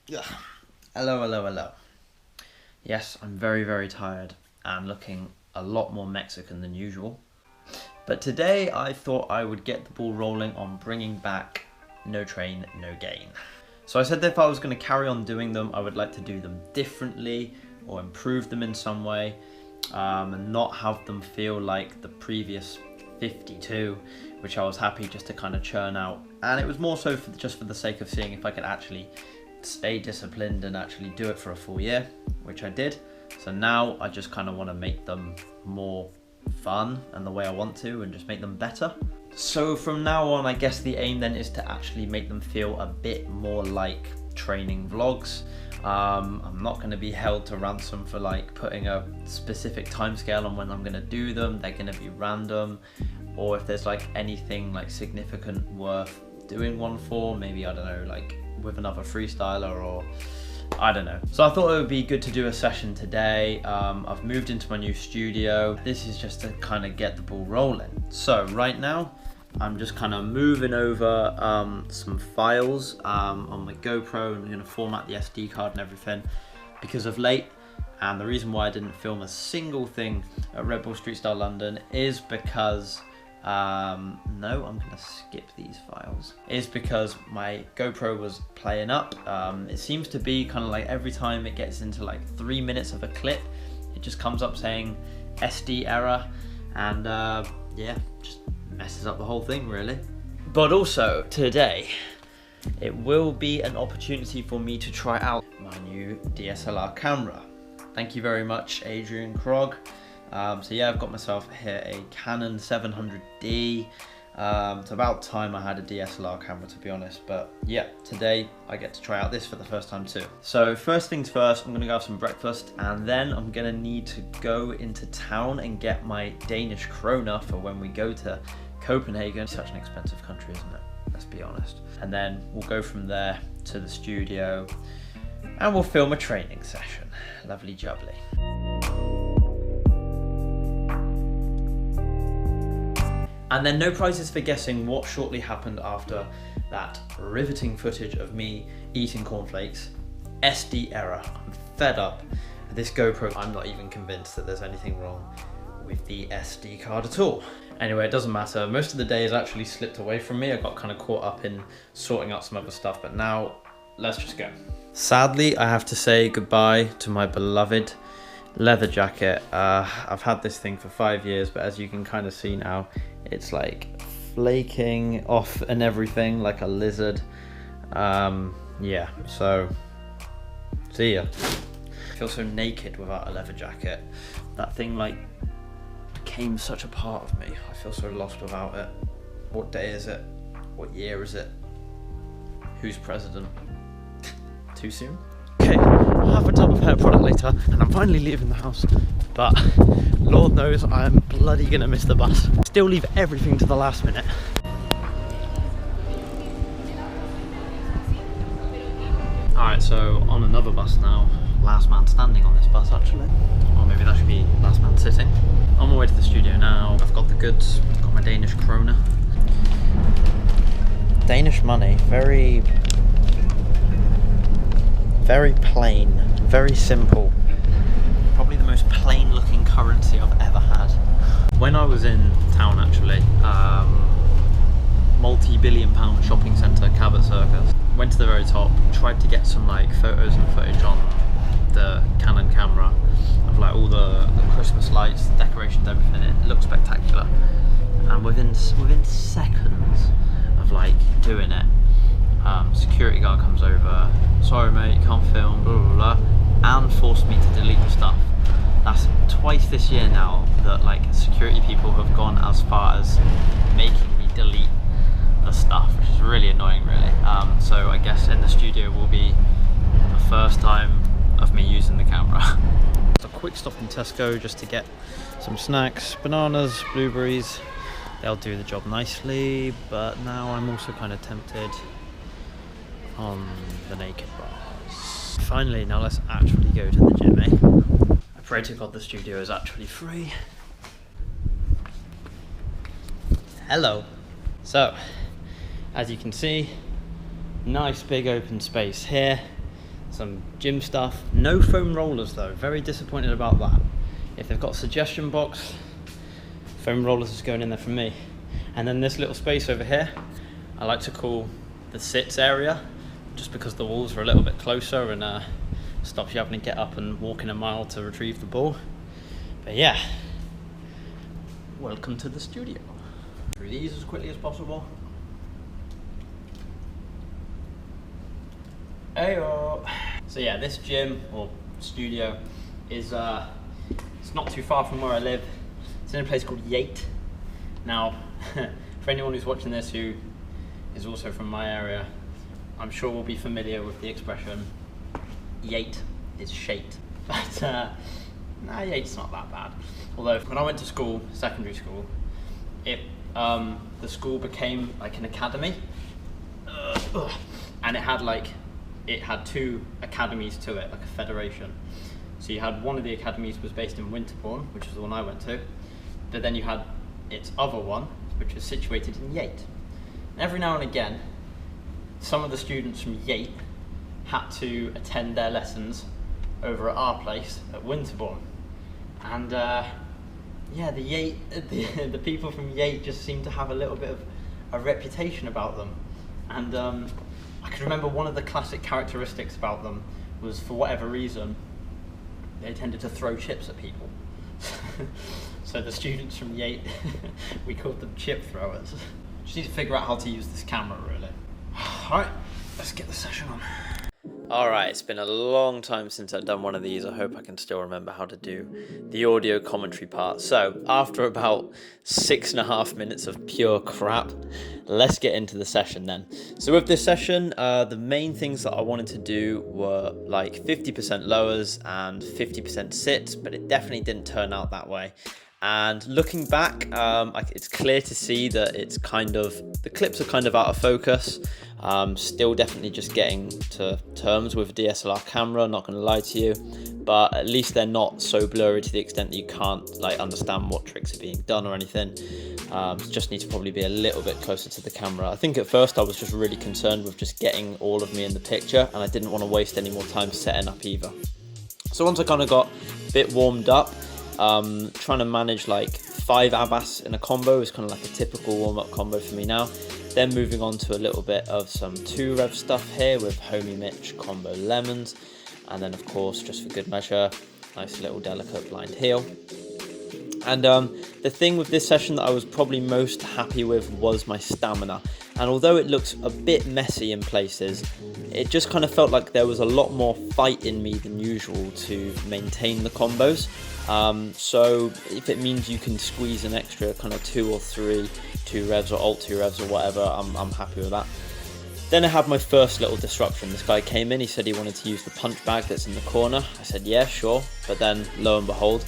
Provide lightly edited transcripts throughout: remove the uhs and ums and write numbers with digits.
Yeah. Hello, hello, hello. Yes, I'm very, very tired and looking a lot more Mexican than usual. But today I thought I would get the ball rolling on bringing back No Train, No Gain. So I said that if I was going to carry on doing them, I would like to do them differently or improve them in some way, and not have them feel like the previous 52, which I was happy just to kind of churn out. And it was more so just for the sake of seeing if I could actually stay disciplined and actually do it for a full year, which I did. So now I just kind of want to make them more fun and the way I want to, and just make them better. So from now on, I guess the aim then is to actually make them feel a bit more like training vlogs. I'm not going to be held to ransom for like putting a specific timescale on when I'm going to do them. They're going to be random, or if there's like anything like significant worth doing one for, maybe, I don't know, like with another freestyler, or I don't know. So I thought it would be good to do a session today. I've moved into my new studio. This is just to kind of get the ball rolling. So right now I'm just kind of moving over some files on my GoPro, and I'm going to format the SD card and everything because of late. And the reason why I didn't film a single thing at Red Bull Street Style London is because no, I'm gonna skip these files, is because my GoPro was playing up. It seems to be kind of like every time it gets into like 3 minutes of a clip, it just comes up saying SD error, and yeah, just messes up the whole thing really. But also today, it will be an opportunity for me to try out my new DSLR camera. Thank you very much, Adrian Krog. So yeah, I've got myself here a Canon 700D. It's about time I had a DSLR camera, to be honest, but yeah, today I get to try out this for the first time too. So first things first, I'm gonna go have some breakfast, and then I'm gonna need to go into town and get my Danish krona for when we go to Copenhagen. It's such an expensive country, isn't it? Let's be honest. And then we'll go from there to the studio and we'll film a training session. Lovely jubbly. And then no prizes for guessing what shortly happened after that riveting footage of me eating cornflakes. SD error. I'm fed up with this GoPro. I'm not even convinced that there's anything wrong with the SD card at all. Anyway, it doesn't matter. Most of the day has actually slipped away from me. I got kind of caught up in sorting out some other stuff, but now let's just go. Sadly, I have to say goodbye to my beloved leather jacket. I've had this thing for 5 years, but as you can kind of see now, it's like flaking off and everything like a lizard. Yeah, so see ya. I feel so naked without a leather jacket. That thing like became such a part of me. I feel so lost without it. What day is it? What year is it? Who's president? Too soon? Okay, I'll have a tub of hair product later, and I'm finally leaving the house, but Lord knows I'm bloody gonna miss the bus. Still leave everything to the last minute. Alright, so on another bus now. Last man standing on this bus actually. Or maybe that should be last man sitting. On my way to the studio now. I've got the goods, got my Danish krona. Danish money, very plain, very simple. Probably the most plain looking currency I've ever had. When I was in town actually, multi-billion pound shopping centre, Cabot Circus, went to the very top, tried to get some like photos and footage on the Canon camera of like all the Christmas lights, the decorations, everything. It looked spectacular. And within seconds of like doing it, security guard comes over, sorry mate, you can't film, blah blah blah, and forced me to delete the stuff. That's twice this year now that like security people have gone as far as making me delete the stuff, which is really annoying really. So I guess in the studio will be the first time of me using the camera. A quick stop in Tesco just to get some snacks, bananas, blueberries. They'll do the job nicely, but now I'm also kind of tempted on the naked bars. Finally, now let's actually go to the gym, eh? I pray to God the studio is actually free. Hello. So, as you can see, nice big open space here. some gym stuff. No foam rollers though, very disappointed about that. If they've got a suggestion box, foam rollers is going in there for me. And then this little space over here, I like to call the sits area, just because the walls are a little bit closer and stops you having to get up and walk in a mile to retrieve the ball. But yeah, welcome to the studio. Through these as quickly as possible. Heyo. So yeah, this gym or studio is it's not too far from where I live. It's in a place called Yate. Now, for anyone who's watching this who is also from my area, I'm sure we'll be familiar with the expression Yate is shate. But nah, Yate's not that bad. Although when I went to school, secondary school, the school became like an academy, and it had two academies to it, like a federation. So you had one of the academies was based in Winterbourne, which is the one I went to, but then you had its other one, which was situated in Yate. And every now and again, some of the students from Yate had to attend their lessons over at our place at Winterbourne. And yeah, the people from Yate just seemed to have a little bit of a reputation about them. And I can remember one of the classic characteristics about them was, for whatever reason, they tended to throw chips at people. So the students from Yate, we called them chip throwers. Just need to figure out how to use this camera, really. Alright, let's get the session on. Alright, it's been a long time since I've done one of these. I hope I can still remember how to do the audio commentary part. So, after about 6.5 minutes of pure crap, let's get into the session then. So with this session, the main things that I wanted to do were like 50% lowers and 50% sits, but it definitely didn't turn out that way. And looking back, it's clear to see that it's the clips are kind of out of focus. Still definitely just getting to terms with a DSLR camera, not going to lie to you, but at least they're not so blurry to the extent that you can't understand what tricks are being done or anything. Just need to probably be a little bit closer to the camera. I think at first I was just really concerned with just getting all of me in the picture, and I didn't want to waste any more time setting up either. So once I kind of got a bit warmed up, trying to manage like 5 Abbas in a combo is kind of like a typical warm-up combo for me now. Then moving on to a little bit of some 2 rev stuff here with Homie Mitch combo lemons, and then of course, just for good measure, nice little delicate blind heel. And the thing with this session that I was probably most happy with was my stamina. And although it looks a bit messy in places, it just kind of felt like there was a lot more fight in me than usual to maintain the combos. So if it means you can squeeze an extra kind of 2 or 3 2 revs or alt 2 revs or whatever, I'm happy with that. Then I had my first little disruption. This guy came in, he said he wanted to use the punch bag that's in the corner. I said, yeah, sure. But then lo and behold,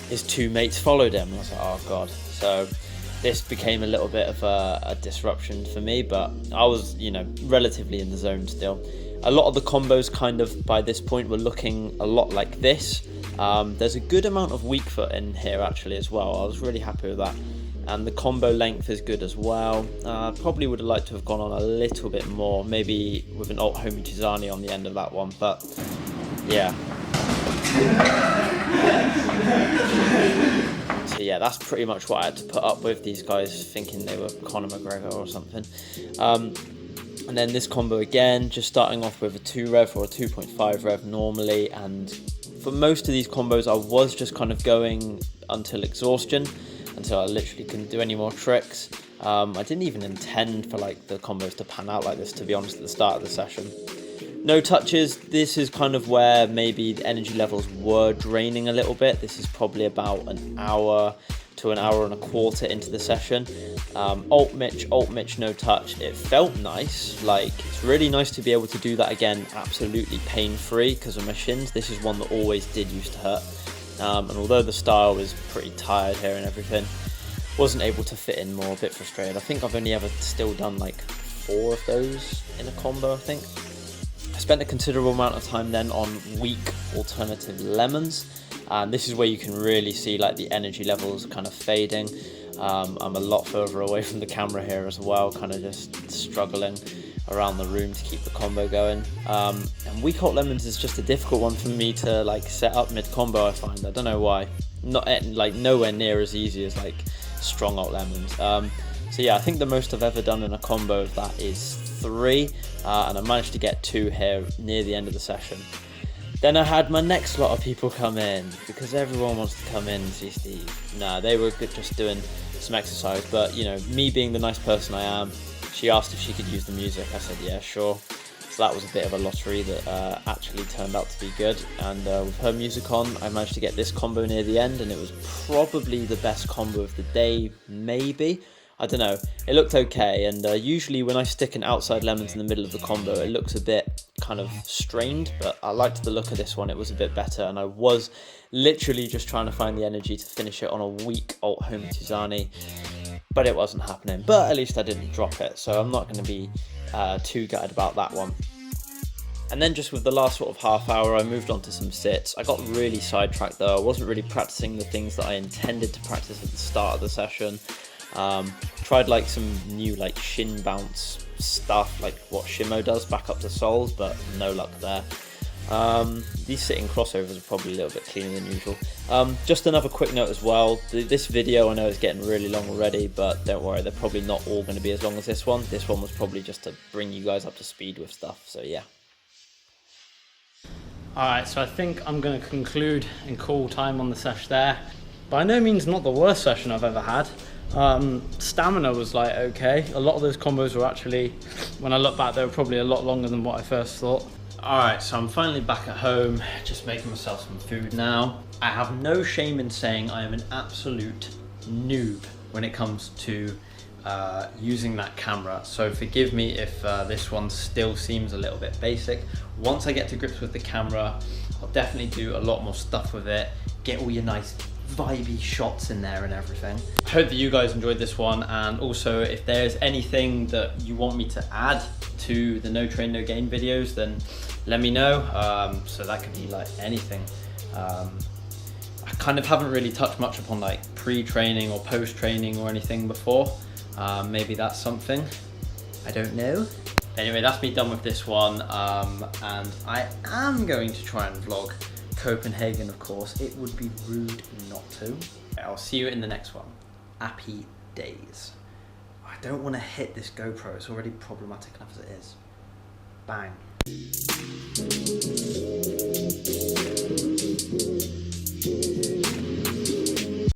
his 2 mates followed him. And I was like, oh God. So this became a little bit of a disruption for me, but I was, relatively in the zone still. A lot of the combos kind of by this point were looking a lot like this. There's a good amount of weak foot in here actually as well. I was really happy with that. And the combo length is good as well. Probably would have liked to have gone on a little bit more, maybe with an alt Homie Tizani on the end of that one, but yeah. So yeah, that's pretty much what I had to put up with, these guys thinking they were Conor McGregor or something. And then this combo again, just starting off with a 2 rev or a 2.5 rev normally, and for most of these combos I was just kind of going until exhaustion, until I literally couldn't do any more tricks. I didn't even intend for the combos to pan out like this, to be honest, at the start of the session. No touches. This is kind of where maybe the energy levels were draining a little bit. This is probably about an hour to an hour and a quarter into the session. Alt Mitch, no touch. It felt nice. It's really nice to be able to do that again absolutely pain-free, because of my shins. This is one that always did used to hurt. And although the style was pretty tired here and everything, wasn't able to fit in more, a bit frustrated. I think I've only ever still done 4 of those in a combo, I think. I spent a considerable amount of time then on weak alternative lemons, and this is where you can really see the energy levels kind of fading. I'm a lot further away from the camera here as well, kind of just struggling around the room to keep the combo going. And weak hot lemons is just a difficult one for me to like set up mid combo. I find, I don't know why, not like nowhere near as easy as like strong hot lemons. So yeah, I think the most I've ever done in a combo of that is 3, and I managed to get 2 here near the end of the session. Then I had my next lot of people come in, because everyone wants to come in and see Steve. Nah, they were just doing some exercise, but you know, me being the nice person I am, she asked if she could use the music. I said, yeah, sure. So that was a bit of a lottery that actually turned out to be good. And with her music on, I managed to get this combo near the end, and it was probably the best combo of the day, maybe. I don't know, it looked okay, and usually when I stick an outside lemons in the middle of the combo, it looks a bit kind of strained, but I liked the look of this one. It was a bit better, and I was literally just trying to find the energy to finish it on a weak alt home Tuzani, but it wasn't happening. But at least I didn't drop it, so I'm not going to be too gutted about that one. And then just with the last sort of half hour, I moved on to some sits. I got really sidetracked though. I wasn't really practicing the things that I intended to practice at the start of the session. Tried like some new like shin bounce stuff, like what Shimo does, back up to soles, but no luck there. These sitting crossovers are probably a little bit cleaner than usual. Just another quick note as well, this video I know is getting really long already, but don't worry, they're probably not all going to be as long as this one. This one was probably just to bring you guys up to speed with stuff, so yeah. Alright, so I think I'm going to conclude and call time on the sesh there. By no means not the worst session I've ever had. Stamina was like okay. A lot of those combos were actually, when I look back, they were probably a lot longer than what I first thought. Alright, so I'm finally back at home, just making myself some food now. I have no shame in saying I am an absolute noob when it comes to using that camera, so forgive me if this one still seems a little bit basic. Once I get to grips with the camera, I'll definitely do a lot more stuff with it, get all your nice vibey shots in there and everything. I hope that you guys enjoyed this one, and also if there's anything that you want me to add to the No Train No Gain videos, then let me know. So that could be like anything. I kind of haven't really touched much upon like pre-training or post-training or anything before. Maybe that's something, I don't know. Anyway, that's me done with this one, and I am going to try and vlog Copenhagen, of course. It would be rude not to. I'll see you in the next one. Happy days. I don't want to hit this GoPro, it's already problematic enough as it is. Bang.